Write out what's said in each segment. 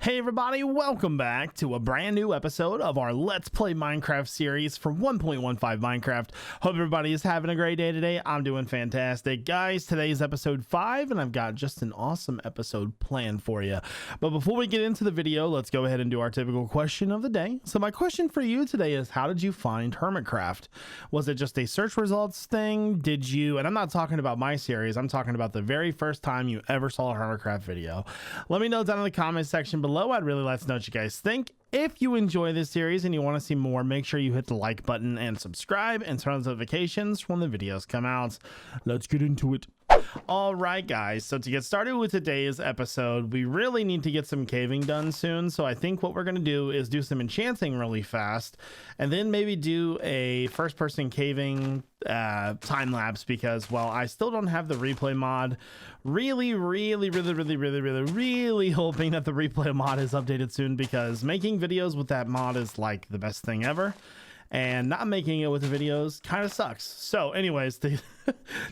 Hey everybody, welcome back to a brand new episode of our Let's Play Minecraft series for 1.15 Minecraft. Hope everybody is having a great day today. I'm doing fantastic. Guys, today's episode 5 and I've got just an awesome episode planned for you. But before we get into the video, let's go ahead and do our typical question of the day. So my question for you today is, how did you find Hermitcraft? Was it just a search results thing? Did you, and I'm not talking about my series, I'm talking about the very first time you ever saw a Hermitcraft video. Let me know down in the comment section below. I'd really like to know what you guys think. If you enjoy this series and you want to see more, make sure you hit the like button and subscribe and turn on notifications when the videos come out. Let's get into it. All right, guys, so to get started with today's episode, we really need to get some caving done soon. So I think what we're going to do is do some enchanting really fast and then maybe do a first-person caving time lapse, because, well, I still don't have the replay mod. Really hoping that the replay mod is updated soon, because making videos with that mod is like the best thing ever, and not making it with the videos kind of sucks. So anyways, to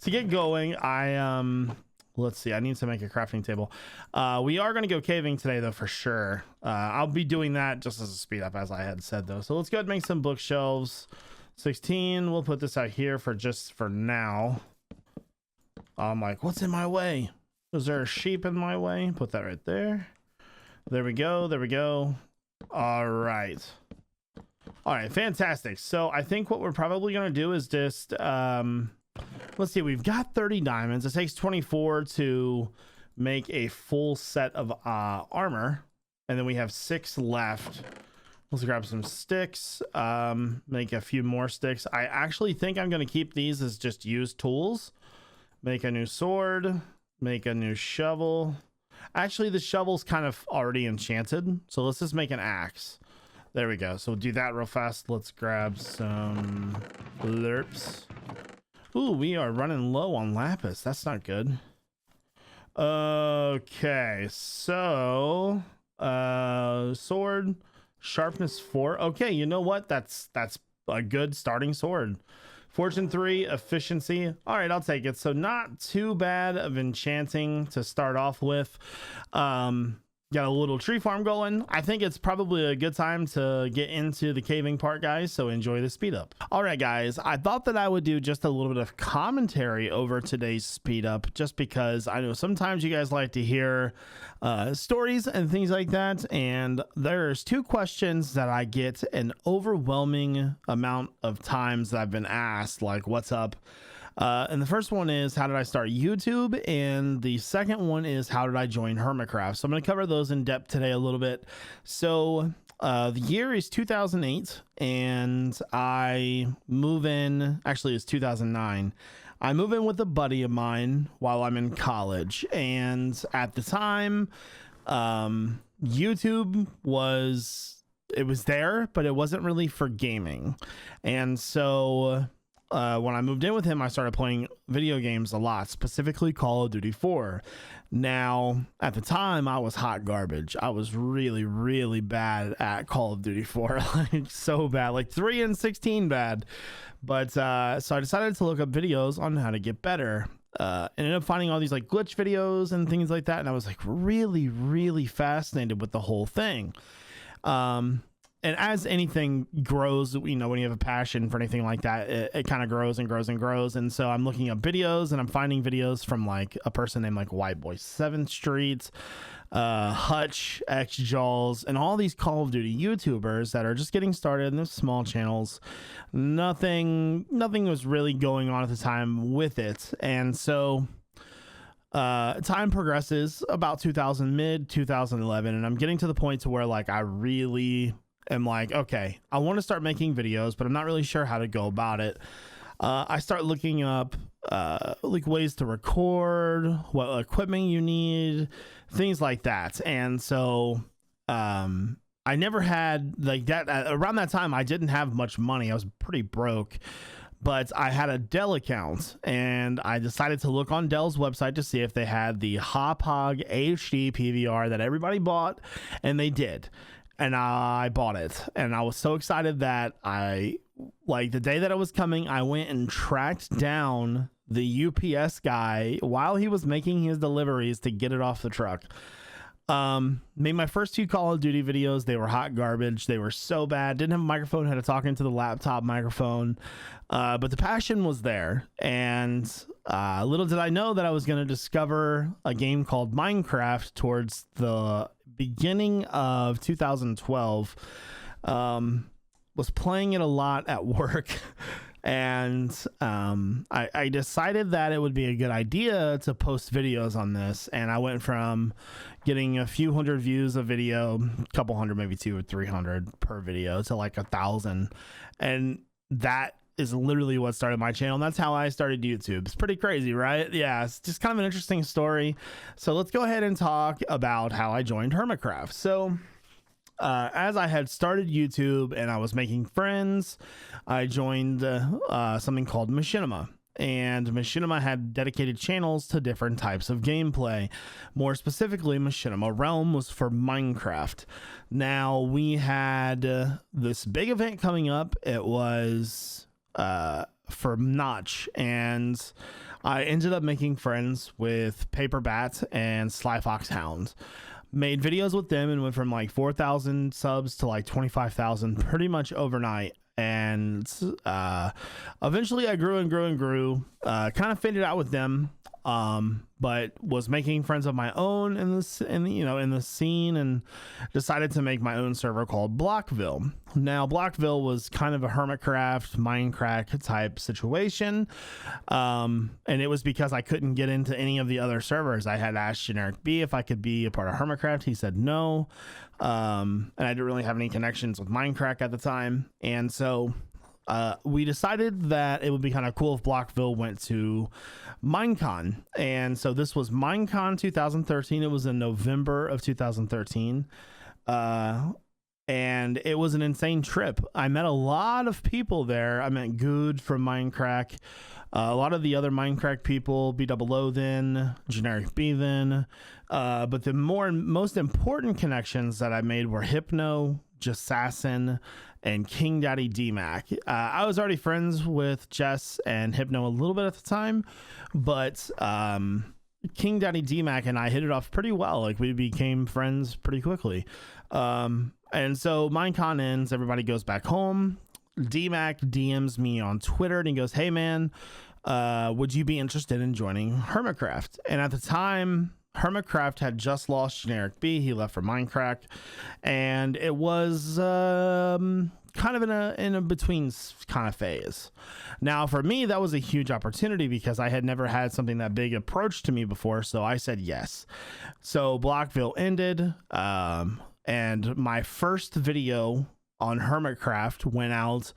get going, let's see, I need to make a crafting table. We are going to go caving today though, for sure. I'll be doing that just as a speed up, as I had said though. So let's go ahead and make some bookshelves. 16, we'll put this out here for now. I'm like, what's in my way? Is there a sheep in my way? Put that right there. There we go. All right, fantastic. So I think what we're probably going to do is just let's see, we've got 30 diamonds. It takes 24 to make a full set of armor, and then we have 6 left. Let's grab some sticks, make a few more sticks. I actually think I'm going to keep these as just used tools. Make a new sword, make a new shovel. Actually, the shovel's kind of already enchanted, so let's just make an axe. There we go. So we'll do that real fast. Let's grab some lerps. Ooh, we are running low on lapis. That's not good. Okay, so sword, sharpness 4. Okay, you know what? That's a good starting sword. Fortune 3, efficiency. All right, I'll take it. So not too bad of enchanting to start off with. Got a little tree farm going. I think it's probably a good time to get into the caving part, guys, so enjoy the speed up. All right, guys, I thought that I would do just a little bit of commentary over today's speed up, just because I know sometimes you guys like to hear stories and things like that, and there's 2 questions that I get an overwhelming amount of times that I've been asked, like, what's up? And the first one is, how did I start YouTube? And the second one is, how did I join Hermitcraft? So I'm going to cover those in depth today a little bit. So the year is 2008 and I move in, actually it's 2009. I move in with a buddy of mine while I'm in college. And at the time, YouTube was there, but it wasn't really for gaming. And so when I moved in with him, I started playing video games a lot, specifically Call of Duty 4. Now, at the time, I was hot garbage. I was really bad at Call of Duty 4, like so bad, like 3 and 16 bad. But so I decided to look up videos on how to get better. Ended up finding all these like glitch videos and things like that, and I was like really fascinated with the whole thing. And as anything grows, you know, when you have a passion for anything like that, it kind of grows and grows and grows. And so I'm looking up videos and I'm finding videos from like a person named like White Boy 7th Street, Hutch, X Jaws, and all these Call of Duty YouTubers that are just getting started in these small channels. Nothing was really going on at the time with it. And so time progresses, about mid 2011, and I'm getting to the point to where like I really am like, okay, I want to start making videos, but I'm not really sure how to go about it. I start looking up like ways to record, what equipment you need, things like that. And so I never had like that around that time. I didn't have much money. I was pretty broke, but I had a Dell account, and I decided to look on Dell's website to see if they had the Hog HD PVR that everybody bought, and they did. And I bought it, and I was so excited that like the day that it was coming, I went and tracked down the UPS guy while he was making his deliveries to get it off the truck. Made my first 2 Call of Duty videos. They were hot garbage. They were so bad. Didn't have a microphone, had to talk into the laptop microphone. But the passion was there. And little did I know that I was going to discover a game called Minecraft towards the beginning of 2012. Was playing it a lot at work. And I decided that it would be a good idea to post videos on this, and I went from getting a few hundred views a video, a couple hundred, maybe 200 or 300 per video, to like 1,000, and that is literally what started my channel. And that's how I started YouTube. It's pretty crazy, right? Yeah, it's just kind of an interesting story. So let's go ahead and talk about how I joined Hermitcraft. So as I had started YouTube and I was making friends, I joined something called Machinima. And Machinima had dedicated channels to different types of gameplay. More specifically, Machinima Realm was for Minecraft. Now, we had this big event coming up. It was for Notch, and I ended up making friends with Paper Bat and Sly Fox Hound. Made videos with them and went from like 4,000 subs to like 25,000 pretty much overnight. And eventually I grew and grew and grew, kind of faded out with them, but was making friends of my own in the scene, and decided to make my own server called Blockville. Now, Blockville was kind of a Hermitcraft, Minecraft type situation, and it was because I couldn't get into any of the other servers. I had asked Generic B if I could be a part of Hermitcraft. He said no, and I didn't really have any connections with Minecraft at the time, and so we decided that it would be kind of cool if Blockville went to Minecon. And so this was Minecon 2013. It was in November of 2013. And it was an insane trip. I met a lot of people there. I met Good from Minecraft, a lot of the other Minecraft people, BOO then, Generic B then. But the most important connections that I made were Hypno, Jassassin, and King Daddy D-Mac. I was already friends with Jess and Hypno a little bit at the time, but King Daddy D-Mac and I hit it off pretty well. Like, we became friends pretty quickly. And so Minecon ends, everybody goes back home. D-Mac DMs me on Twitter and he goes, "Hey man, would you be interested in joining Hermitcraft?" And at the time, Hermitcraft had just lost Generic B. He left for Minecraft, and it was kind of in a between kind of phase. Now, for me, that was a huge opportunity because I had never had something that big approached to me before, so I said yes. So Blockville ended, and my first video on Hermitcraft went out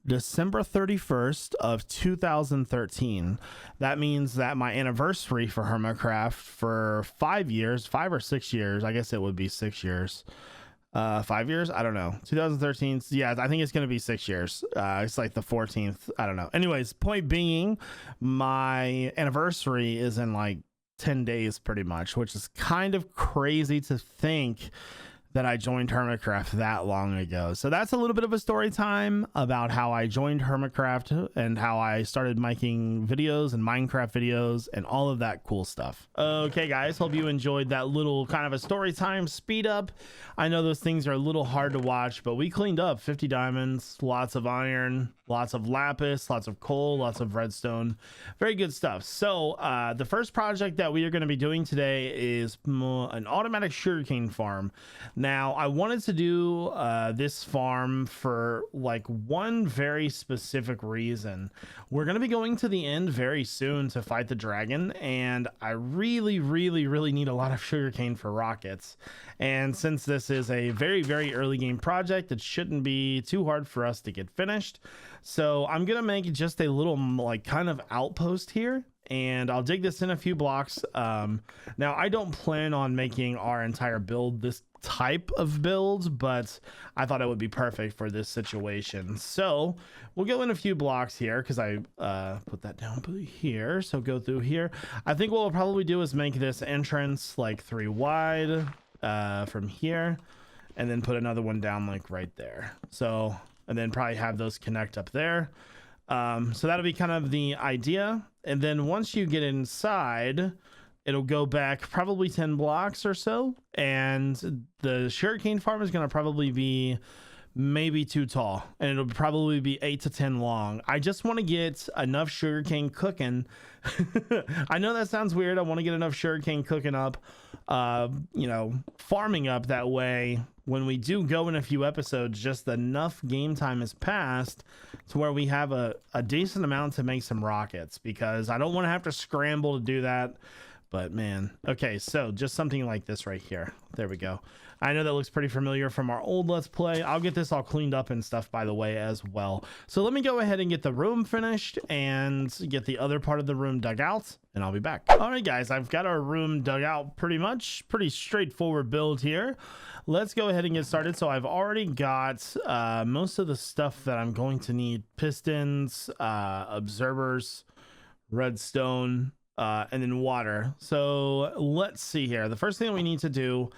December 31st of 2013. That means that my anniversary for Hermitcraft for 5 years, 5 or 6 years, I guess it would be 6 years, 5 years, I don't know, 2013, yeah, I think it's gonna be 6 years. It's like the 14th, I don't know. Anyways, point being, my anniversary is in like 10 days pretty much, which is kind of crazy to think that I joined Hermitcraft that long ago. So that's a little bit of a story time about how I joined Hermitcraft and how I started making videos and Minecraft videos and all of that cool stuff. Okay guys, hope you enjoyed that little kind of a story time speed up. I know those things are a little hard to watch, but we cleaned up 50 diamonds, lots of iron, lots of lapis, lots of coal, lots of redstone. Very good stuff. So the first project that we are going to be doing today is an automatic sugarcane farm. Now, I wanted to do this farm for like one very specific reason. We're going to be going to the end very soon to fight the dragon, and I really need a lot of sugarcane for rockets. And since this is a very early game project, it shouldn't be too hard for us to get finished. So I'm gonna make just a little like kind of outpost here, and I'll dig this in a few blocks. Now I don't plan on making our entire build this type of build, but I thought it would be perfect for this situation. So we'll go in a few blocks here because I put that down here. So go through here. I think what we'll probably do is make this entrance like 3 wide from here, and then put another one down like right there. So, and then probably have those connect up there. So that'll be kind of the idea. And then once you get inside, it'll go back probably 10 blocks or so, and the sugarcane farm is going to probably be maybe too tall, and it'll probably be 8 to 10 long. I just want to get enough sugarcane cooking. I know that sounds weird. I want to get enough sugarcane cooking up, you know, farming up, that way when we do go in a few episodes, just enough game time has passed to where we have a decent amount to make some rockets, because I don't want to have to scramble to do that. But man, okay, so just something like this right here. There we go. I know that looks pretty familiar from our old Let's Play. I'll get this all cleaned up and stuff, by the way, as well. So let me go ahead and get the room finished and get the other part of the room dug out, and I'll be back. All right, guys, I've got our room dug out pretty much. Pretty straightforward build here. Let's go ahead and get started. So I've already got most of the stuff that I'm going to need. Pistons, observers, redstone, and then water. So let's see here. The first thing that we need to do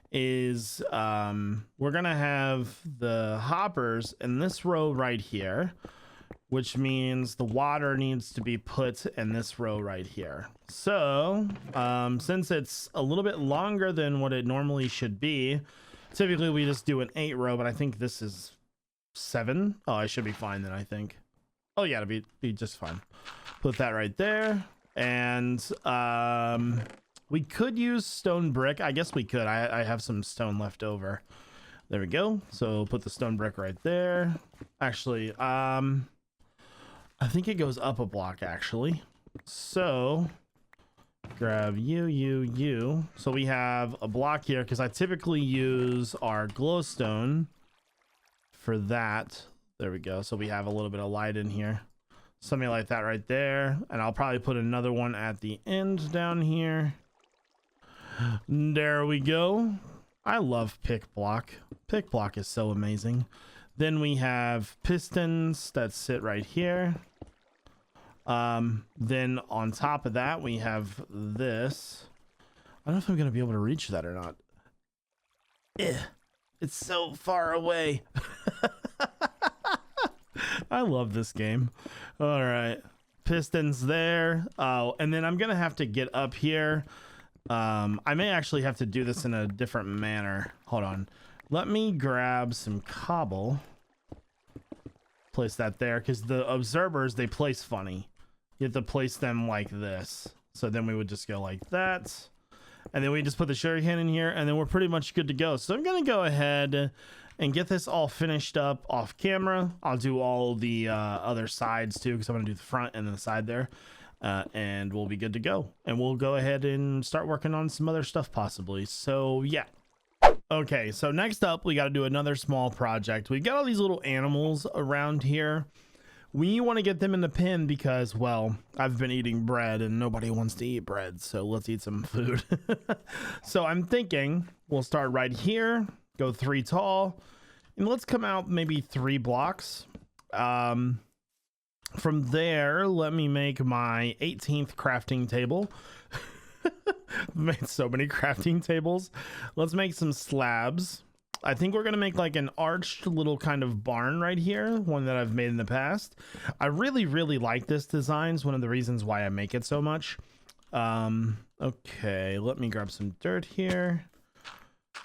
is we're gonna have the hoppers in this row right here, which means the water needs to be put in this row right here. So since it's a little bit longer than what it normally should be, typically we just do an 8 row, but I think this is 7. Oh, I should be fine then, I think. Oh yeah, it'll be just fine. Put that right there. And we could use stone brick. I guess we could. I have some stone left over. There we go. So put the stone brick right there. Actually, I think it goes up a block, actually. So grab you. So we have a block here, because I typically use our glowstone for that. There we go. So we have a little bit of light in here. Something like that right there. And I'll probably put another one at the end down here. There we go. I love pick block. Pick block is so amazing. Then we have pistons that sit right here. Then on top of that, we have this. I don't know if I'm going to be able to reach that or not. It's so far away. I love this game. All right, pistons there. Oh, and then I'm gonna have to get up here. I may actually have to do this in a different manner. Hold on, let me grab some cobble, place that there, because the observers, they place funny. You have to place them like this. So then we would just go like that, and then we just put the sugarcane in here, and then we're pretty much good to go. So I'm gonna go ahead and get this all finished up off camera. I'll do all the other sides too, because I'm gonna do the front and the side there, and we'll be good to go. And we'll go ahead and start working on some other stuff possibly. So yeah. Okay, so next up, we got to do another small project. We've got all these little animals around here. We want to get them in the pen because, well, I've been eating bread and nobody wants to eat bread. So let's eat some food. So I'm thinking we'll start right here. Go 3 tall, and let's come out maybe 3 blocks. From there, let me make my 18th crafting table. Made so many crafting tables. Let's make some slabs. I think we're gonna make like an arched little kind of barn right here, one that I've made in the past. I really like this design. It's one of the reasons why I make it so much. Okay, let me grab some dirt here.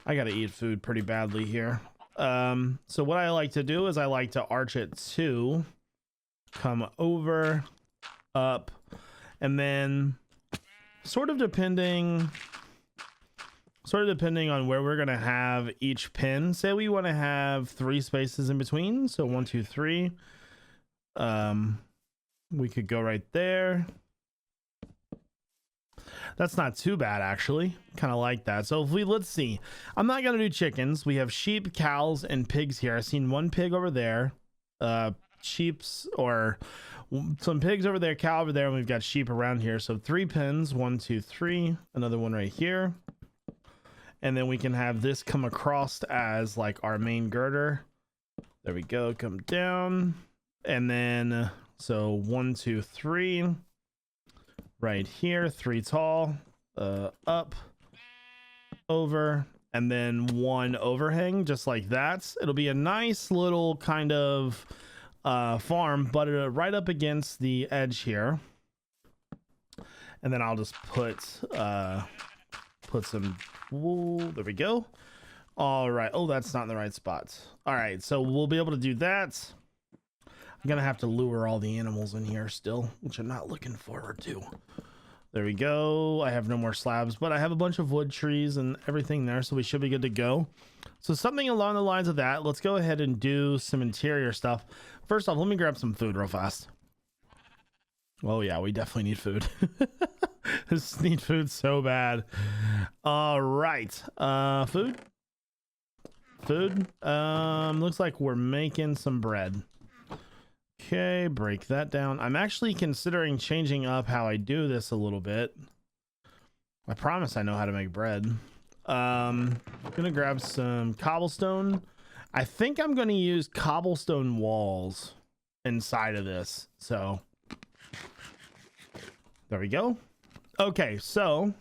I gotta eat food pretty badly here. So what I like to do is I like to arch it to come over, up, and then sort of depending on where we're gonna have each pin. Say we want to have 3 spaces in between, so 1 2 3. We could go right there. That's not too bad, actually. Kind of like that. So if let's see, I'm not gonna do chickens. We have sheep, cows, and pigs here. I've seen 1 pig over there, sheep's, or some pigs over there, cow over there, and we've got sheep around here. So 3 pins, 1 2 3, another one right here, and then we can have this come across as like our main girder. There we go. Come down, and then so 1 2 3. Right here, 3 tall, up, over, and then 1 overhang, just like that. It'll be a nice little kind of farm, but right up against the edge here. And then I'll just put some wool. There we go. All right. Oh, that's not in the right spot. All right, so we'll be able to do that. I'm gonna have to lure all the animals in here still, which I'm not looking forward to. There we go. I have no more slabs, but I have a bunch of wood trees and everything there, so we should be good to go. So something along the lines of that. Let's go ahead and do some interior stuff. First off, let me grab some food real fast. Oh yeah, we definitely need food. Just need food so bad. All right, food. Looks like we're making some bread. Okay, break that down. I'm actually considering changing up how I do this a little bit. I promise I know how to make bread. I'm gonna grab some cobblestone. I think I'm gonna use cobblestone walls inside of this. So there we go. Okay, so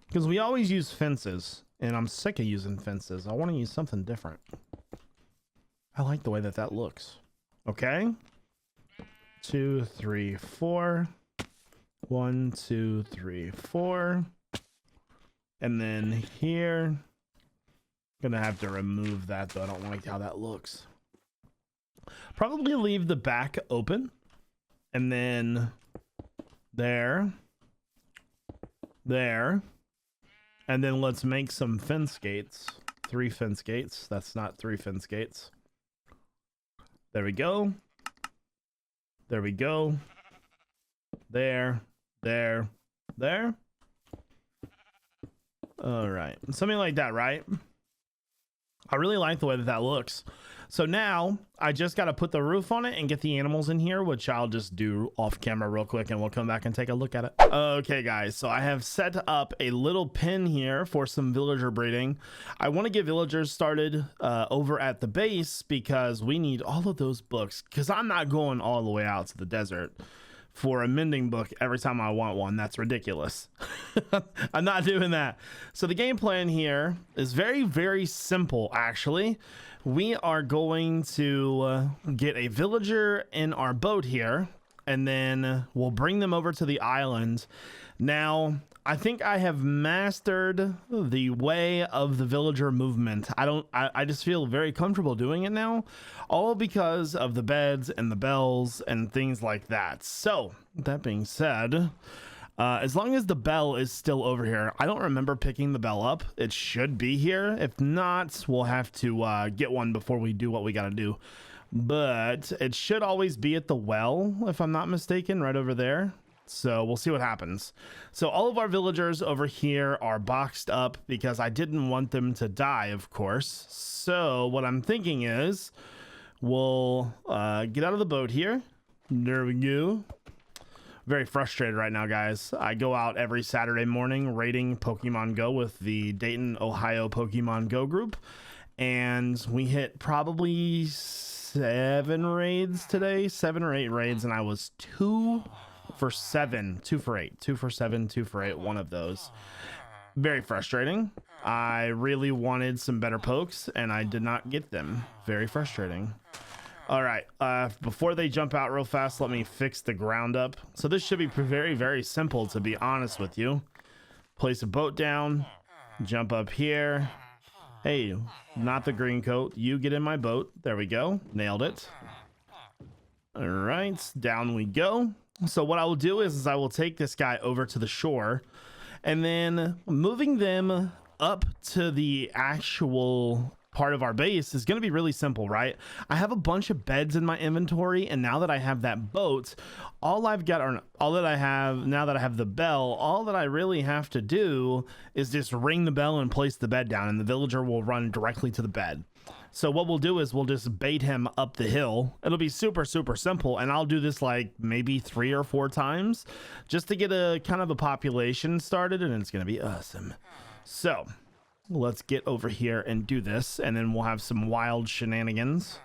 because we always use fences, and I'm sick of using fences. I want to use something different. I like the way that that looks. Okay. 2, 3, 4. 1, 2, 3, 4. And then here, gonna have to remove that though. I don't like how that looks. Probably leave the back open, and then there, and then let's make some fence gates. 3 fence gates. That's not 3 fence gates. There we go. There we go. There. All right, something like that, right? I really like the way that that looks. So now I just got to put the roof on it and get the animals in here, which I'll just do off camera real quick, and we'll come back and take a look at it. Okay guys, so I have set up a little pen here for some villager breeding. I want to get villagers started over at the base because we need all of those books, because I'm not going all the way out to the desert for a mending book every time I want one. That's ridiculous. I'm not doing that. So the game plan here is very, very simple, actually. We are going to get a villager in our boat here, and then we'll bring them over to the island. Now, I think I have mastered the way of the villager movement. I just feel very comfortable doing it now, all because of the beds and the bells and things like that. So that being said, as long as the bell is still over here, I don't remember picking the bell up. It should be here. If not, we'll have to get one before we do what we got to do. But it should always be at the well, if I'm not mistaken, right over there. So we'll see what happens. So all of our villagers over here are boxed up because I didn't want them to die, of course. So what I'm thinking is we'll get out of the boat here. There we go. Very frustrated right now, guys. I go out every Saturday morning raiding Pokemon Go with the Dayton, Ohio Pokemon Go group. And we hit probably 7 raids today, 7 or 8 raids. And I was 2 for 7, 2 for 8, 2 for 7, 2 for 8, one of those. Very frustrating. I really wanted some better pokes and I did not get them. Very frustrating. All right, before they jump out real fast, let me fix the ground up. So this should be very, very simple, to be honest with you. Place a boat down, jump up here. Hey, not the green coat, you get in my boat. There we go, nailed it. All right, down we go. So what I will do is I will take this guy over to the shore, and then moving them up to the actual part of our base is going to be really simple, right? I have a bunch of beds in my inventory, and now that I have that boat, all I've got, or all that I have now that I have the bell, all that I really have to do is just ring the bell and place the bed down, and the villager will run directly to the bed. So what we'll do is we'll just bait him up the hill. It'll be super, super simple. And I'll do this like maybe 3 or 4 times just to get a kind of a population started, and it's going to be awesome. So let's get over here and do this, and then we'll have some wild shenanigans.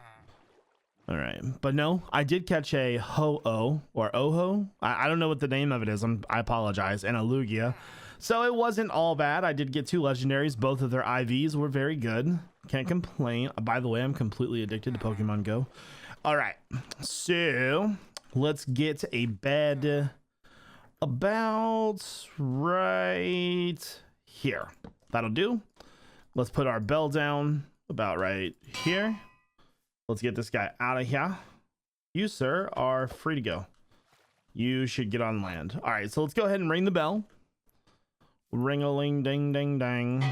All right, but no, I did catch a ho-oh or oho. I don't know what the name of it is. I apologize. And a Lugia. So it wasn't all bad. I did get 2 legendaries. Both of their IVs were very good. Can't complain. By the way, I'm completely addicted to Pokemon Go. All right, so let's get a bed about right here. That'll do. Let's put our bell down about right here. Let's get this guy out of here. You, sir, are free to go. You should get on land. All right, so let's go ahead and ring the bell. Ring-a-ling, ding, ding, dang.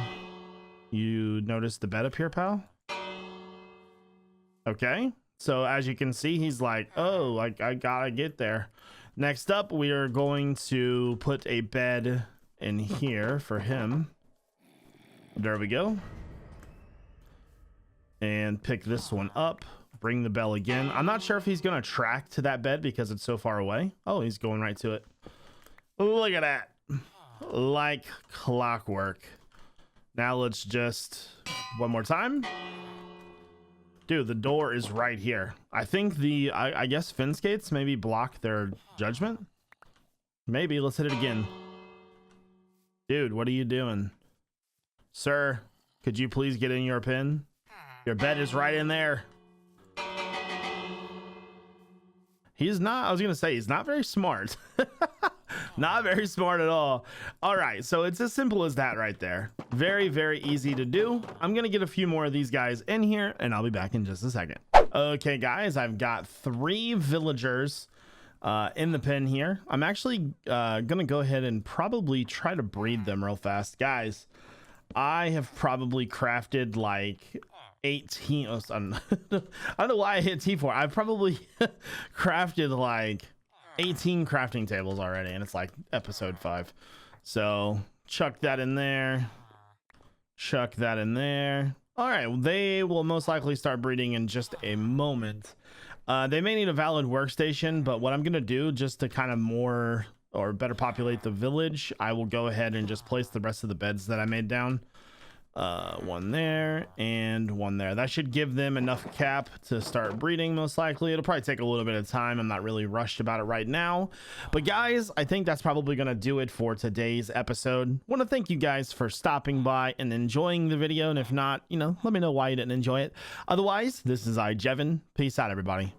You notice the bed up here, pal? Okay, so as you can see, he's like, oh, I gotta get there. Next up, we are going to put a bed in here for him. There we go. And pick this one up. Ring the bell again. I'm not sure if he's going to track to that bed because it's so far away. Oh, he's going right to it. Look at that. Like clockwork. Now let's just... one more time. Dude, the door is right here. I think the... I guess fin skates maybe block their judgment. Maybe. Let's hit it again. Dude, what are you doing? Sir, could you please get in your pin? Your bed is right in there. He's not, I was going to say, he's not very smart. Not very smart at all. All right, so it's as simple as that right there. Very, very easy to do. I'm going to get a few more of these guys in here, and I'll be back in just a second. Okay, guys, I've got 3 villagers in the pen here. I'm actually going to go ahead and probably try to breed them real fast. Guys, I have probably crafted like 18. Oh, I don't know why I hit T4. I've probably crafted like 18 crafting tables already, and it's like episode 5. So chuck that in there. Chuck that in there. All right, they will most likely start breeding in just a moment. They may need a valid workstation, but what I'm gonna do just to kind of more or better populate the village, I will go ahead and just place the rest of the beds that I made down. One there and one there. That should give them enough cap to start breeding, most likely. It'll probably take a little bit of time. I'm not really rushed about it right now. But guys, I think that's probably going to do it for today's episode. Want to thank you guys for stopping by and enjoying the video. And if not, you know, let me know why you didn't enjoy it. Otherwise, this is iJevin. Peace out, everybody.